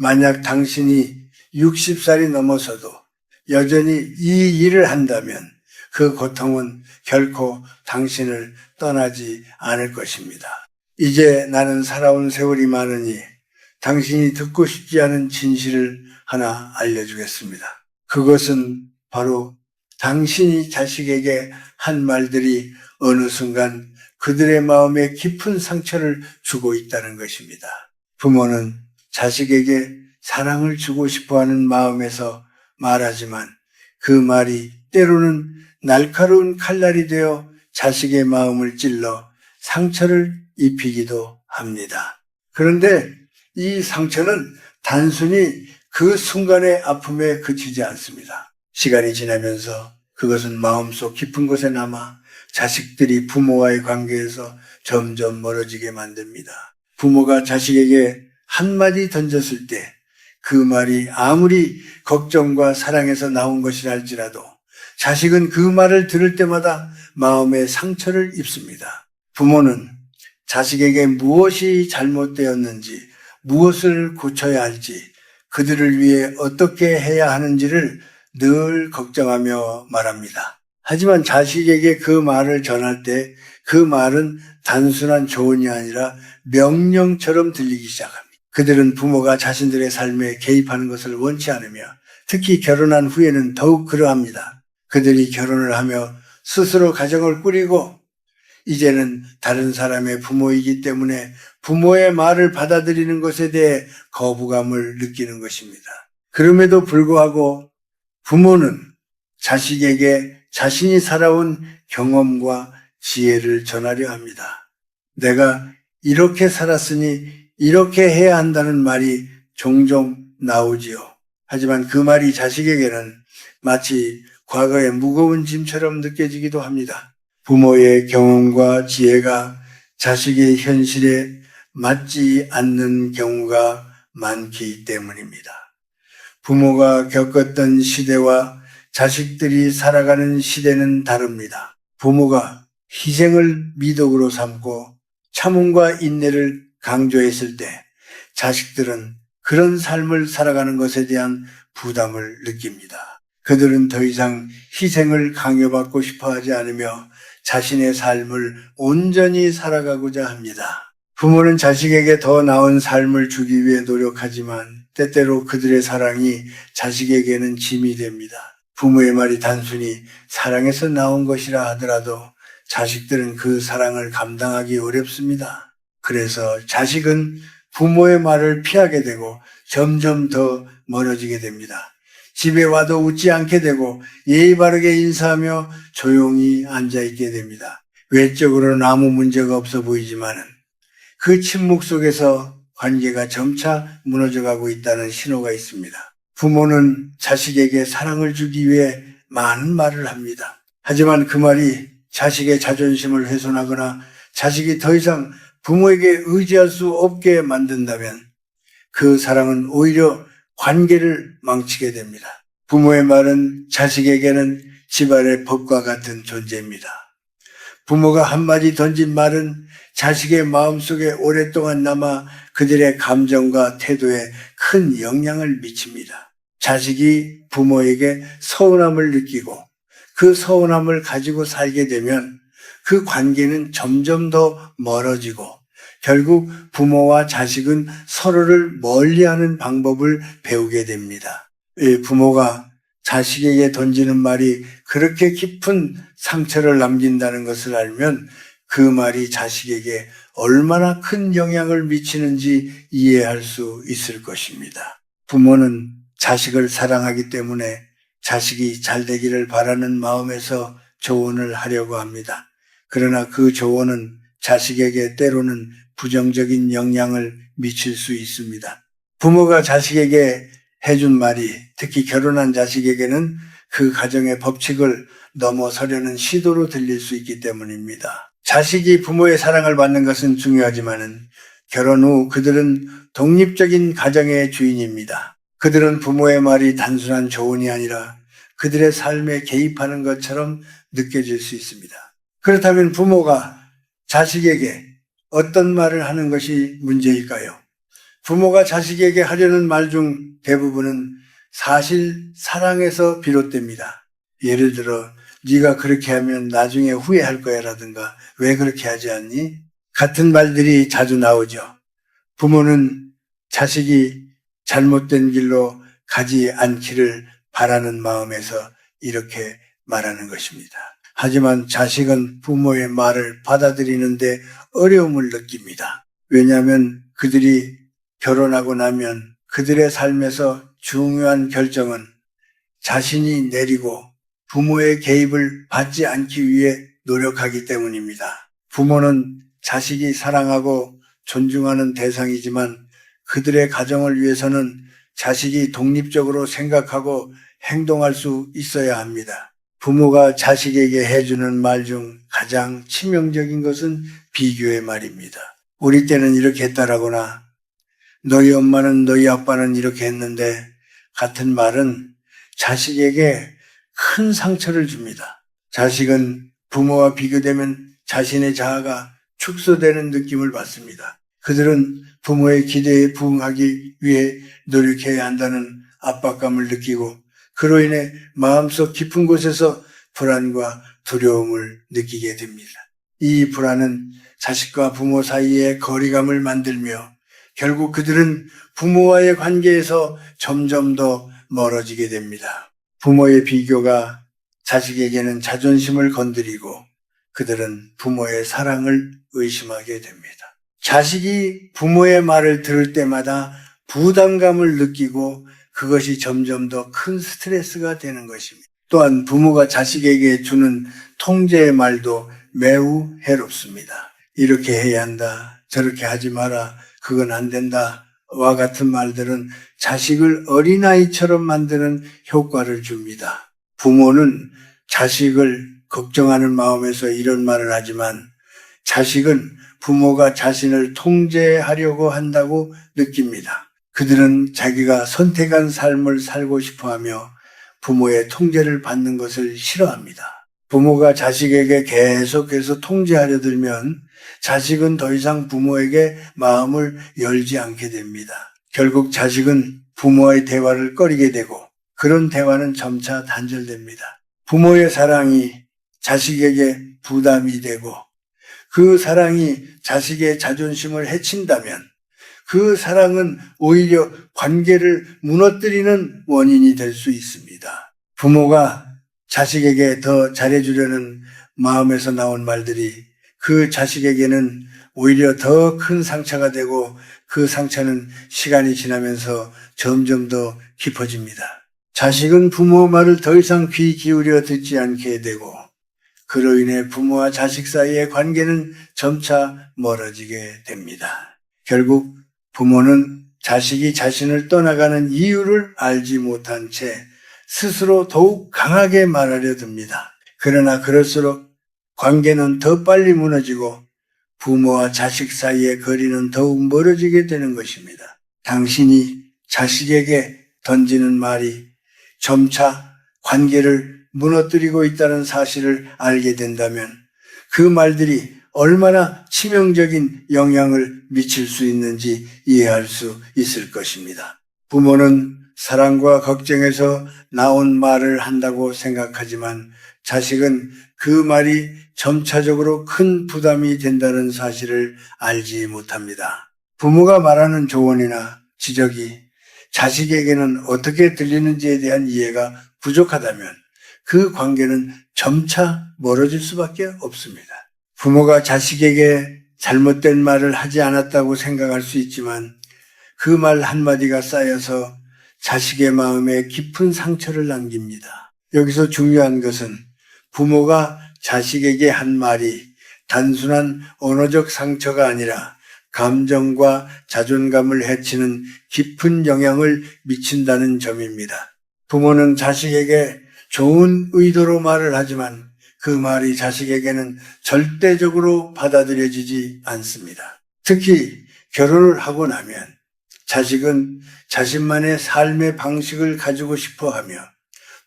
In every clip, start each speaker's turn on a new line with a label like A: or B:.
A: 만약 당신이 60살이 넘어서도 여전히 이 일을 한다면 그 고통은 결코 당신을 떠나지 않을 것입니다. 이제 나는 살아온 세월이 많으니 당신이 듣고 싶지 않은 진실을 하나 알려주겠습니다. 그것은 바로 당신이 자식에게 한 말들이 어느 순간 그들의 마음에 깊은 상처를 주고 있다는 것입니다. 부모는 자식에게 사랑을 주고 싶어하는 마음에서 말하지만 그 말이 때로는 날카로운 칼날이 되어 자식의 마음을 찔러 상처를 입히기도 합니다. 그런데 이 상처는 단순히 그 순간의 아픔에 그치지 않습니다. 시간이 지나면서 그것은 마음속 깊은 곳에 남아 자식들이 부모와의 관계에서 점점 멀어지게 만듭니다. 부모가 자식에게 한마디 던졌을 때 그 말이 아무리 걱정과 사랑에서 나온 것이라 할지라도 자식은 그 말을 들을 때마다 마음에 상처를 입습니다. 부모는 자식에게 무엇이 잘못되었는지, 무엇을 고쳐야 할지, 그들을 위해 어떻게 해야 하는지를 늘 걱정하며 말합니다. 하지만 자식에게 그 말을 전할 때 그 말은 단순한 조언이 아니라 명령처럼 들리기 시작합니다. 그들은 부모가 자신들의 삶에 개입하는 것을 원치 않으며 특히 결혼한 후에는 더욱 그러합니다. 그들이 결혼을 하며 스스로 가정을 꾸리고 이제는 다른 사람의 부모이기 때문에 부모의 말을 받아들이는 것에 대해 거부감을 느끼는 것입니다. 그럼에도 불구하고 부모는 자식에게 자신이 살아온 경험과 지혜를 전하려 합니다. 내가 이렇게 살았으니 이렇게 해야 한다는 말이 종종 나오지요. 하지만 그 말이 자식에게는 마치 과거의 무거운 짐처럼 느껴지기도 합니다. 부모의 경험과 지혜가 자식의 현실에 맞지 않는 경우가 많기 때문입니다. 부모가 겪었던 시대와 자식들이 살아가는 시대는 다릅니다. 부모가 희생을 미덕으로 삼고 참음과 인내를 강조했을 때 자식들은 그런 삶을 살아가는 것에 대한 부담을 느낍니다. 그들은 더 이상 희생을 강요받고 싶어 하지 않으며 자신의 삶을 온전히 살아가고자 합니다. 부모는 자식에게 더 나은 삶을 주기 위해 노력하지만 때때로 그들의 사랑이 자식에게는 짐이 됩니다. 부모의 말이 단순히 사랑에서 나온 것이라 하더라도 자식들은 그 사랑을 감당하기 어렵습니다. 그래서 자식은 부모의 말을 피하게 되고 점점 더 멀어지게 됩니다. 집에 와도 웃지 않게 되고 예의 바르게 인사하며 조용히 앉아있게 됩니다. 외적으로는 아무 문제가 없어 보이지만은 그 침묵 속에서 관계가 점차 무너져가고 있다는 신호가 있습니다. 부모는 자식에게 사랑을 주기 위해 많은 말을 합니다. 하지만 그 말이 자식의 자존심을 훼손하거나 자식이 더 이상 부모에게 의지할 수 없게 만든다면 그 사랑은 오히려 관계를 망치게 됩니다. 부모의 말은 자식에게는 집안의 법과 같은 존재입니다. 부모가 한마디 던진 말은 자식의 마음속에 오랫동안 남아 그들의 감정과 태도에 큰 영향을 미칩니다. 자식이 부모에게 서운함을 느끼고 그 서운함을 가지고 살게 되면 그 관계는 점점 더 멀어지고 결국 부모와 자식은 서로를 멀리하는 방법을 배우게 됩니다. 부모가 자식에게 던지는 말이 그렇게 깊은 상처를 남긴다는 것을 알면 그 말이 자식에게 얼마나 큰 영향을 미치는지 이해할 수 있을 것입니다. 부모는 자식을 사랑하기 때문에 자식이 잘 되기를 바라는 마음에서 조언을 하려고 합니다. 그러나 그 조언은 자식에게 때로는 부정적인 영향을 미칠 수 있습니다. 부모가 자식에게 해준 말이 특히 결혼한 자식에게는 그 가정의 법칙을 넘어서려는 시도로 들릴 수 있기 때문입니다. 자식이 부모의 사랑을 받는 것은 중요하지만은 결혼 후 그들은 독립적인 가정의 주인입니다. 그들은 부모의 말이 단순한 조언이 아니라 그들의 삶에 개입하는 것처럼 느껴질 수 있습니다. 그렇다면 부모가 자식에게 어떤 말을 하는 것이 문제일까요? 부모가 자식에게 하려는 말 중 대부분은 사실 사랑에서 비롯됩니다. 예를 들어 네가 그렇게 하면 나중에 후회할 거야 라든가 왜 그렇게 하지 않니? 같은 말들이 자주 나오죠. 부모는 자식이 잘못된 길로 가지 않기를 바라는 마음에서 이렇게 말하는 것입니다. 하지만 자식은 부모의 말을 받아들이는데 어려움을 느낍니다. 왜냐하면 그들이 결혼하고 나면 그들의 삶에서 중요한 결정은 자신이 내리고 부모의 개입을 받지 않기 위해 노력하기 때문입니다. 부모는 자식이 사랑하고 존중하는 대상이지만 그들의 가정을 위해서는 자식이 독립적으로 생각하고 행동할 수 있어야 합니다. 부모가 자식에게 해주는 말 중 가장 치명적인 것은 비교의 말입니다. 우리 때는 이렇게 했다라거나 너희 엄마는 너희 아빠는 이렇게 했는데 같은 말은 자식에게 큰 상처를 줍니다. 자식은 부모와 비교되면 자신의 자아가 축소되는 느낌을 받습니다. 그들은 부모의 기대에 부응하기 위해 노력해야 한다는 압박감을 느끼고 그로 인해 마음속 깊은 곳에서 불안과 두려움을 느끼게 됩니다. 이 불안은 자식과 부모 사이에 거리감을 만들며 결국 그들은 부모와의 관계에서 점점 더 멀어지게 됩니다. 부모의 비교가 자식에게는 자존심을 건드리고 그들은 부모의 사랑을 의심하게 됩니다. 자식이 부모의 말을 들을 때마다 부담감을 느끼고 그것이 점점 더 큰 스트레스가 되는 것입니다. 또한 부모가 자식에게 주는 통제의 말도 매우 해롭습니다. 이렇게 해야 한다, 저렇게 하지 마라, 그건 안 된다 와 같은 말들은 자식을 어린아이처럼 만드는 효과를 줍니다. 부모는 자식을 걱정하는 마음에서 이런 말을 하지만 자식은 부모가 자신을 통제하려고 한다고 느낍니다. 그들은 자기가 선택한 삶을 살고 싶어하며 부모의 통제를 받는 것을 싫어합니다. 부모가 자식에게 계속해서 통제하려 들면 자식은 더 이상 부모에게 마음을 열지 않게 됩니다. 결국 자식은 부모와의 대화를 꺼리게 되고 그런 대화는 점차 단절됩니다. 부모의 사랑이 자식에게 부담이 되고 그 사랑이 자식의 자존심을 해친다면 그 사랑은 오히려 관계를 무너뜨리는 원인이 될 수 있습니다. 부모가 자식에게 더 잘해주려는 마음에서 나온 말들이 그 자식에게는 오히려 더 큰 상처가 되고 그 상처는 시간이 지나면서 점점 더 깊어집니다. 자식은 부모 말을 더 이상 귀 기울여 듣지 않게 되고 그로 인해 부모와 자식 사이의 관계는 점차 멀어지게 됩니다. 결국 부모는 자식이 자신을 떠나가는 이유를 알지 못한 채 스스로 더욱 강하게 말하려 듭니다. 그러나 그럴수록 관계는 더 빨리 무너지고 부모와 자식 사이의 거리는 더욱 멀어지게 되는 것입니다. 당신이 자식에게 던지는 말이 점차 관계를 무너뜨리고 있다는 사실을 알게 된다면 그 말들이 얼마나 치명적인 영향을 미칠 수 있는지 이해할 수 있을 것입니다. 부모는 사랑과 걱정에서 나온 말을 한다고 생각하지만 자식은 그 말이 점차적으로 큰 부담이 된다는 사실을 알지 못합니다. 부모가 말하는 조언이나 지적이 자식에게는 어떻게 들리는지에 대한 이해가 부족하다면 그 관계는 점차 멀어질 수밖에 없습니다. 부모가 자식에게 잘못된 말을 하지 않았다고 생각할 수 있지만 그 말 한마디가 쌓여서 자식의 마음에 깊은 상처를 남깁니다. 여기서 중요한 것은 부모가 자식에게 한 말이 단순한 언어적 상처가 아니라 감정과 자존감을 해치는 깊은 영향을 미친다는 점입니다. 부모는 자식에게 좋은 의도로 말을 하지만 그 말이 자식에게는 절대적으로 받아들여지지 않습니다. 특히 결혼을 하고 나면 자식은 자신만의 삶의 방식을 가지고 싶어하며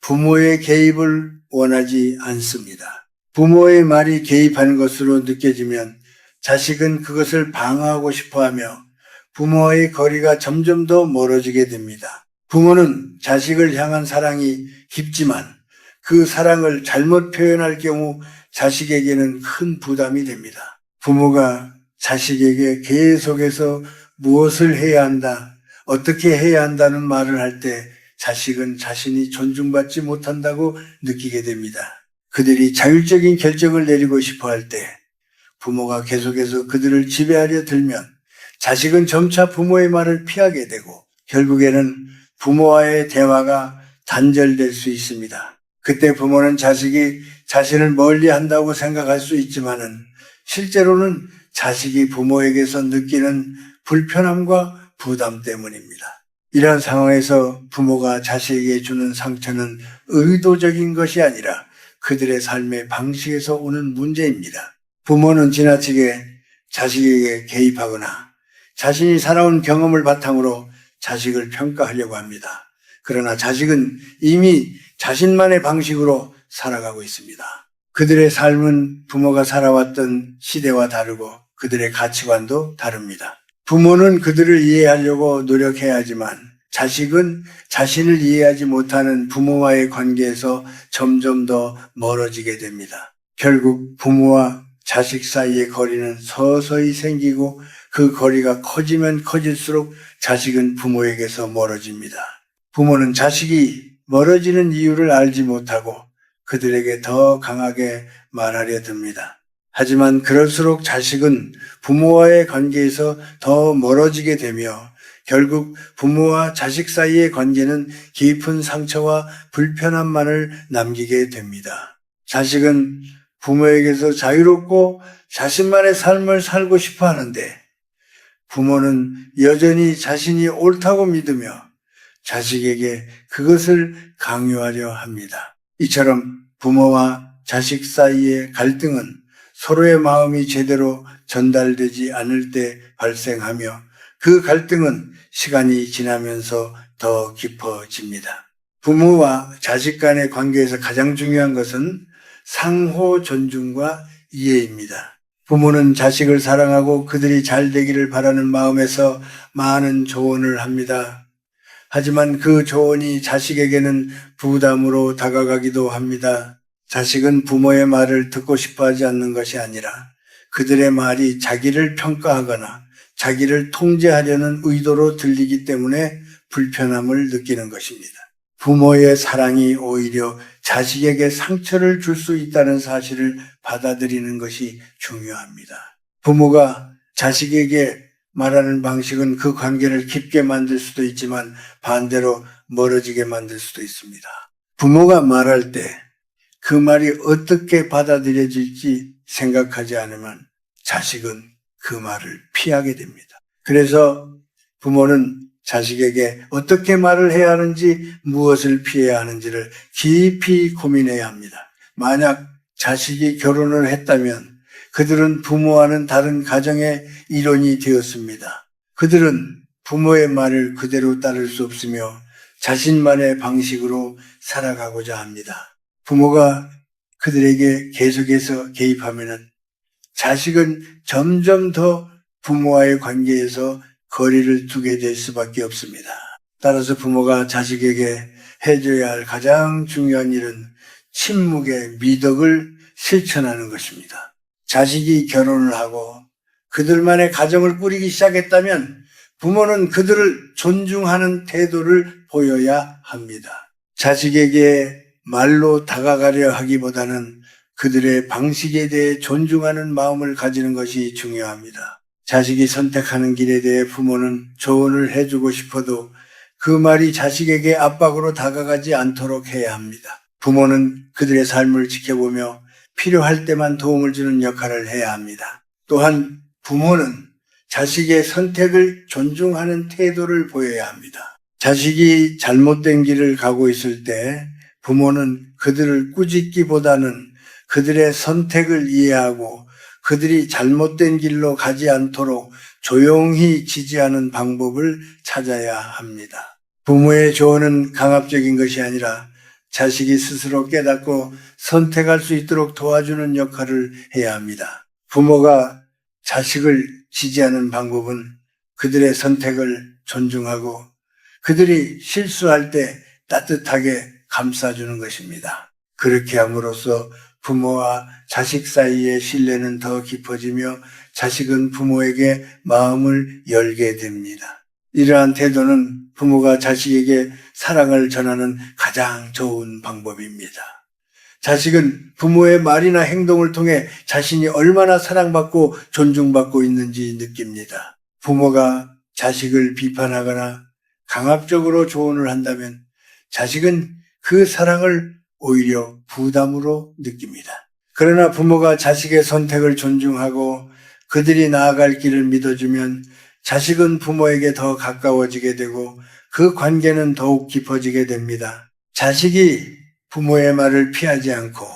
A: 부모의 개입을 원하지 않습니다. 부모의 말이 개입한 것으로 느껴지면 자식은 그것을 방어하고 싶어하며 부모와의 거리가 점점 더 멀어지게 됩니다. 부모는 자식을 향한 사랑이 깊지만 그 사랑을 잘못 표현할 경우 자식에게는 큰 부담이 됩니다. 부모가 자식에게 계속해서 무엇을 해야 한다, 어떻게 해야 한다는 말을 할 때 자식은 자신이 존중받지 못한다고 느끼게 됩니다. 그들이 자율적인 결정을 내리고 싶어 할 때 부모가 계속해서 그들을 지배하려 들면 자식은 점차 부모의 말을 피하게 되고 결국에는 부모와의 대화가 단절될 수 있습니다. 그때 부모는 자식이 자신을 멀리 한다고 생각할 수 있지만은 실제로는 자식이 부모에게서 느끼는 불편함과 부담 때문입니다. 이러한 상황에서 부모가 자식에게 주는 상처는 의도적인 것이 아니라 그들의 삶의 방식에서 오는 문제입니다. 부모는 지나치게 자식에게 개입하거나 자신이 살아온 경험을 바탕으로 자식을 평가하려고 합니다. 그러나 자식은 이미 자신만의 방식으로 살아가고 있습니다. 그들의 삶은 부모가 살아왔던 시대와 다르고 그들의 가치관도 다릅니다. 부모는 그들을 이해하려고 노력해야 하지만 자식은 자신을 이해하지 못하는 부모와의 관계에서 점점 더 멀어지게 됩니다. 결국 부모와 자식 사이의 거리는 서서히 생기고 그 거리가 커지면 커질수록 자식은 부모에게서 멀어집니다. 부모는 자식이 멀어지는 이유를 알지 못하고 그들에게 더 강하게 말하려 듭니다. 하지만 그럴수록 자식은 부모와의 관계에서 더 멀어지게 되며 결국 부모와 자식 사이의 관계는 깊은 상처와 불편함만을 남기게 됩니다. 자식은 부모에게서 자유롭고 자신만의 삶을 살고 싶어 하는데 부모는 여전히 자신이 옳다고 믿으며 자식에게 그것을 강요하려 합니다. 이처럼 부모와 자식 사이의 갈등은 서로의 마음이 제대로 전달되지 않을 때 발생하며 그 갈등은 시간이 지나면서 더 깊어집니다. 부모와 자식 간의 관계에서 가장 중요한 것은 상호 존중과 이해입니다. 부모는 자식을 사랑하고 그들이 잘 되기를 바라는 마음에서 많은 조언을 합니다. 하지만 그 조언이 자식에게는 부담으로 다가가기도 합니다. 자식은 부모의 말을 듣고 싶어 하지 않는 것이 아니라 그들의 말이 자기를 평가하거나 자기를 통제하려는 의도로 들리기 때문에 불편함을 느끼는 것입니다. 부모의 사랑이 오히려 자식에게 상처를 줄 수 있다는 사실을 받아들이는 것이 중요합니다. 부모가 자식에게 말하는 방식은 그 관계를 깊게 만들 수도 있지만 반대로 멀어지게 만들 수도 있습니다. 부모가 말할 때 그 말이 어떻게 받아들여질지 생각하지 않으면 자식은 그 말을 피하게 됩니다. 그래서 부모는 자식에게 어떻게 말을 해야 하는지 무엇을 피해야 하는지를 깊이 고민해야 합니다. 만약 자식이 결혼을 했다면 그들은 부모와는 다른 가정의 일원이 되었습니다. 그들은 부모의 말을 그대로 따를 수 없으며 자신만의 방식으로 살아가고자 합니다. 부모가 그들에게 계속해서 개입하면 자식은 점점 더 부모와의 관계에서 거리를 두게 될 수밖에 없습니다. 따라서 부모가 자식에게 해줘야 할 가장 중요한 일은 침묵의 미덕을 실천하는 것입니다. 자식이 결혼을 하고 그들만의 가정을 꾸리기 시작했다면 부모는 그들을 존중하는 태도를 보여야 합니다. 자식에게 말로 다가가려 하기보다는 그들의 방식에 대해 존중하는 마음을 가지는 것이 중요합니다. 자식이 선택하는 길에 대해 부모는 조언을 해주고 싶어도 그 말이 자식에게 압박으로 다가가지 않도록 해야 합니다. 부모는 그들의 삶을 지켜보며 필요할 때만 도움을 주는 역할을 해야 합니다. 또한 부모는 자식의 선택을 존중하는 태도를 보여야 합니다. 자식이 잘못된 길을 가고 있을 때 부모는 그들을 꾸짖기보다는 그들의 선택을 이해하고 그들이 잘못된 길로 가지 않도록 조용히 지지하는 방법을 찾아야 합니다. 부모의 조언은 강압적인 것이 아니라 자식이 스스로 깨닫고 선택할 수 있도록 도와주는 역할을 해야 합니다. 부모가 자식을 지지하는 방법은 그들의 선택을 존중하고 그들이 실수할 때 따뜻하게 감싸주는 것입니다. 그렇게 함으로써 부모와 자식 사이의 신뢰는 더 깊어지며 자식은 부모에게 마음을 열게 됩니다. 이러한 태도는 부모가 자식에게 사랑을 전하는 가장 좋은 방법입니다. 자식은 부모의 말이나 행동을 통해 자신이 얼마나 사랑받고 존중받고 있는지 느낍니다. 부모가 자식을 비판하거나 강압적으로 조언을 한다면 자식은 그 사랑을 오히려 부담으로 느낍니다. 그러나 부모가 자식의 선택을 존중하고 그들이 나아갈 길을 믿어주면 자식은 부모에게 더 가까워지게 되고 그 관계는 더욱 깊어지게 됩니다. 자식이 부모의 말을 피하지 않고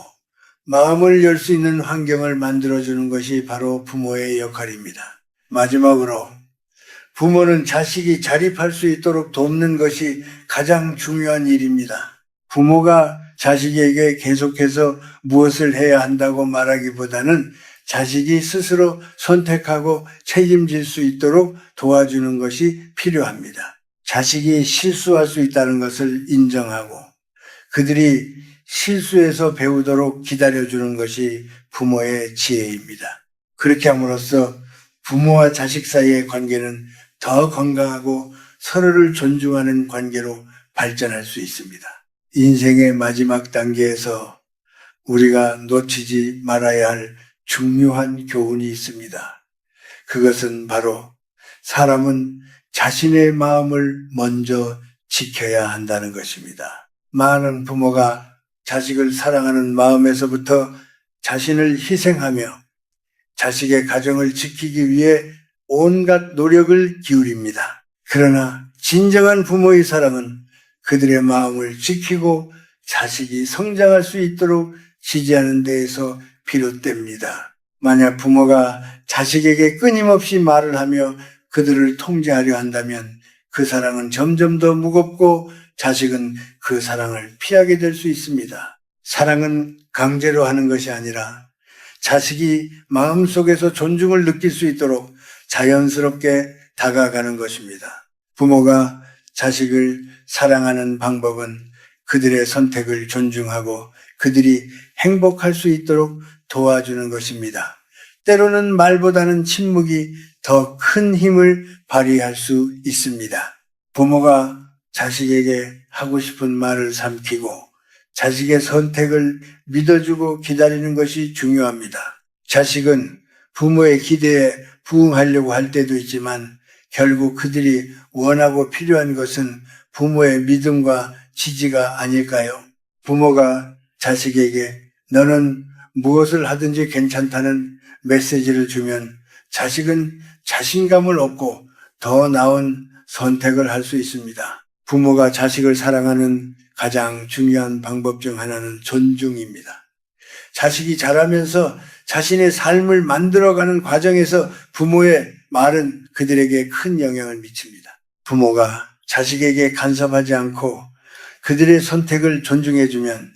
A: 마음을 열 수 있는 환경을 만들어주는 것이 바로 부모의 역할입니다. 마지막으로 부모는 자식이 자립할 수 있도록 돕는 것이 가장 중요한 일입니다. 부모가 자식에게 계속해서 무엇을 해야 한다고 말하기보다는 자식이 스스로 선택하고 책임질 수 있도록 도와주는 것이 필요합니다. 자식이 실수할 수 있다는 것을 인정하고 그들이 실수에서 배우도록 기다려주는 것이 부모의 지혜입니다. 그렇게 함으로써 부모와 자식 사이의 관계는 더 건강하고 서로를 존중하는 관계로 발전할 수 있습니다. 인생의 마지막 단계에서 우리가 놓치지 말아야 할 중요한 교훈이 있습니다. 그것은 바로 사람은 자신의 마음을 먼저 지켜야 한다는 것입니다. 많은 부모가 자식을 사랑하는 마음에서부터 자신을 희생하며 자식의 가정을 지키기 위해 온갖 노력을 기울입니다. 그러나 진정한 부모의 사랑은 그들의 마음을 지키고 자식이 성장할 수 있도록 지지하는 데에서 비롯됩니다. 만약 부모가 자식에게 끊임없이 말을 하며 그들을 통제하려 한다면 그 사랑은 점점 더 무겁고 자식은 그 사랑을 피하게 될 수 있습니다. 사랑은 강제로 하는 것이 아니라 자식이 마음속에서 존중을 느낄 수 있도록 자연스럽게 다가가는 것입니다. 부모가 자식을 사랑하는 방법은 그들의 선택을 존중하고 그들이 행복할 수 있도록 도와주는 것입니다. 때로는 말보다는 침묵이 더 큰 힘을 발휘할 수 있습니다. 부모가 자식에게 하고 싶은 말을 삼키고 자식의 선택을 믿어주고 기다리는 것이 중요합니다. 자식은 부모의 기대에 부응하려고 할 때도 있지만 결국 그들이 원하고 필요한 것은 부모의 믿음과 지지가 아닐까요? 부모가 자식에게 너는 무엇을 하든지 괜찮다는 메시지를 주면 자식은 자신감을 얻고 더 나은 선택을 할 수 있습니다. 부모가 자식을 사랑하는 가장 중요한 방법 중 하나는 존중입니다. 자식이 자라면서 자신의 삶을 만들어가는 과정에서 부모의 말은 그들에게 큰 영향을 미칩니다. 부모가 자식에게 간섭하지 않고 그들의 선택을 존중해주면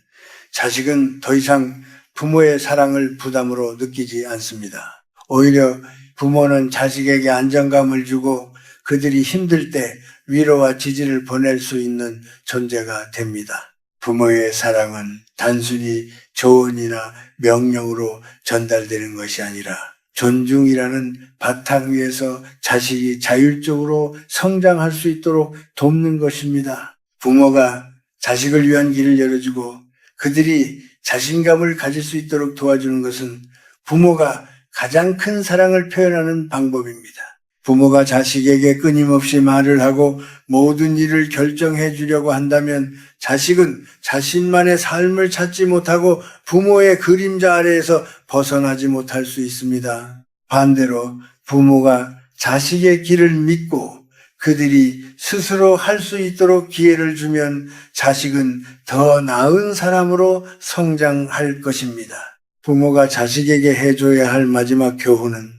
A: 자식은 더 이상 부모의 사랑을 부담으로 느끼지 않습니다. 오히려 부모는 자식에게 안정감을 주고 그들이 힘들 때 위로와 지지를 보낼 수 있는 존재가 됩니다. 부모의 사랑은 단순히 조언이나 명령으로 전달되는 것이 아니라 존중이라는 바탕 위에서 자식이 자율적으로 성장할 수 있도록 돕는 것입니다. 부모가 자식을 위한 길을 열어주고 그들이 자신감을 가질 수 있도록 도와주는 것은 부모가 가장 큰 사랑을 표현하는 방법입니다. 부모가 자식에게 끊임없이 말을 하고 모든 일을 결정해 주려고 한다면 자식은 자신만의 삶을 찾지 못하고 부모의 그림자 아래에서 벗어나지 못할 수 있습니다. 반대로 부모가 자식의 길을 믿고 그들이 스스로 할 수 있도록 기회를 주면 자식은 더 나은 사람으로 성장할 것입니다. 부모가 자식에게 해줘야 할 마지막 교훈은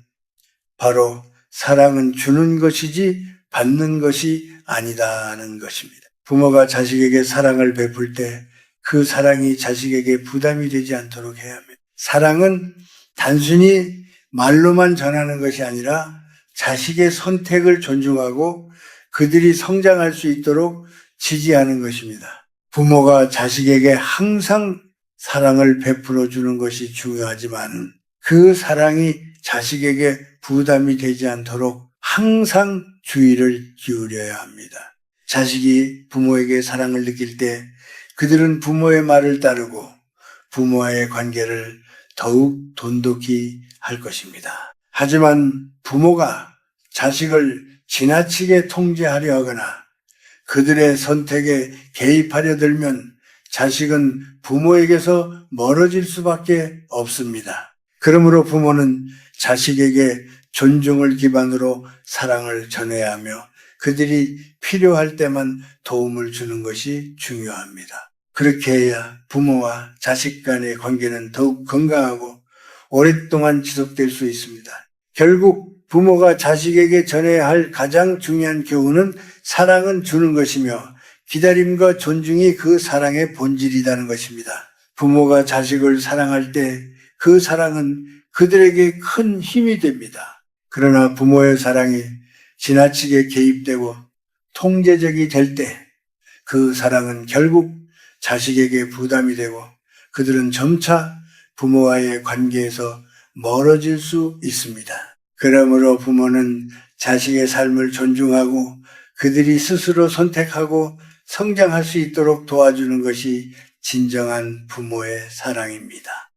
A: 바로 사랑은 주는 것이지 받는 것이 아니다는 것입니다. 부모가 자식에게 사랑을 베풀 때 그 사랑이 자식에게 부담이 되지 않도록 해야 합니다. 사랑은 단순히 말로만 전하는 것이 아니라 자식의 선택을 존중하고 그들이 성장할 수 있도록 지지하는 것입니다. 부모가 자식에게 항상 사랑을 베풀어 주는 것이 중요하지만 그 사랑이 자식에게 부담이 되지 않도록 항상 주의를 기울여야 합니다. 자식이 부모에게 사랑을 느낄 때 그들은 부모의 말을 따르고 부모와의 관계를 더욱 돈독히 할 것입니다. 하지만 부모가 자식을 지나치게 통제하려 하거나 그들의 선택에 개입하려 들면 자식은 부모에게서 멀어질 수밖에 없습니다. 그러므로 부모는 자식에게 존중을 기반으로 사랑을 전해야 하며 그들이 필요할 때만 도움을 주는 것이 중요합니다. 그렇게 해야 부모와 자식 간의 관계는 더욱 건강하고 오랫동안 지속될 수 있습니다. 결국 부모가 자식에게 전해야 할 가장 중요한 교훈은 사랑은 주는 것이며 기다림과 존중이 그 사랑의 본질이라는 것입니다. 부모가 자식을 사랑할 때 그 사랑은 그들에게 큰 힘이 됩니다. 그러나 부모의 사랑이 지나치게 개입되고 통제적이 될 때 그 사랑은 결국 자식에게 부담이 되고 그들은 점차 부모와의 관계에서 멀어질 수 있습니다. 그러므로 부모는 자식의 삶을 존중하고 그들이 스스로 선택하고 성장할 수 있도록 도와주는 것이 진정한 부모의 사랑입니다.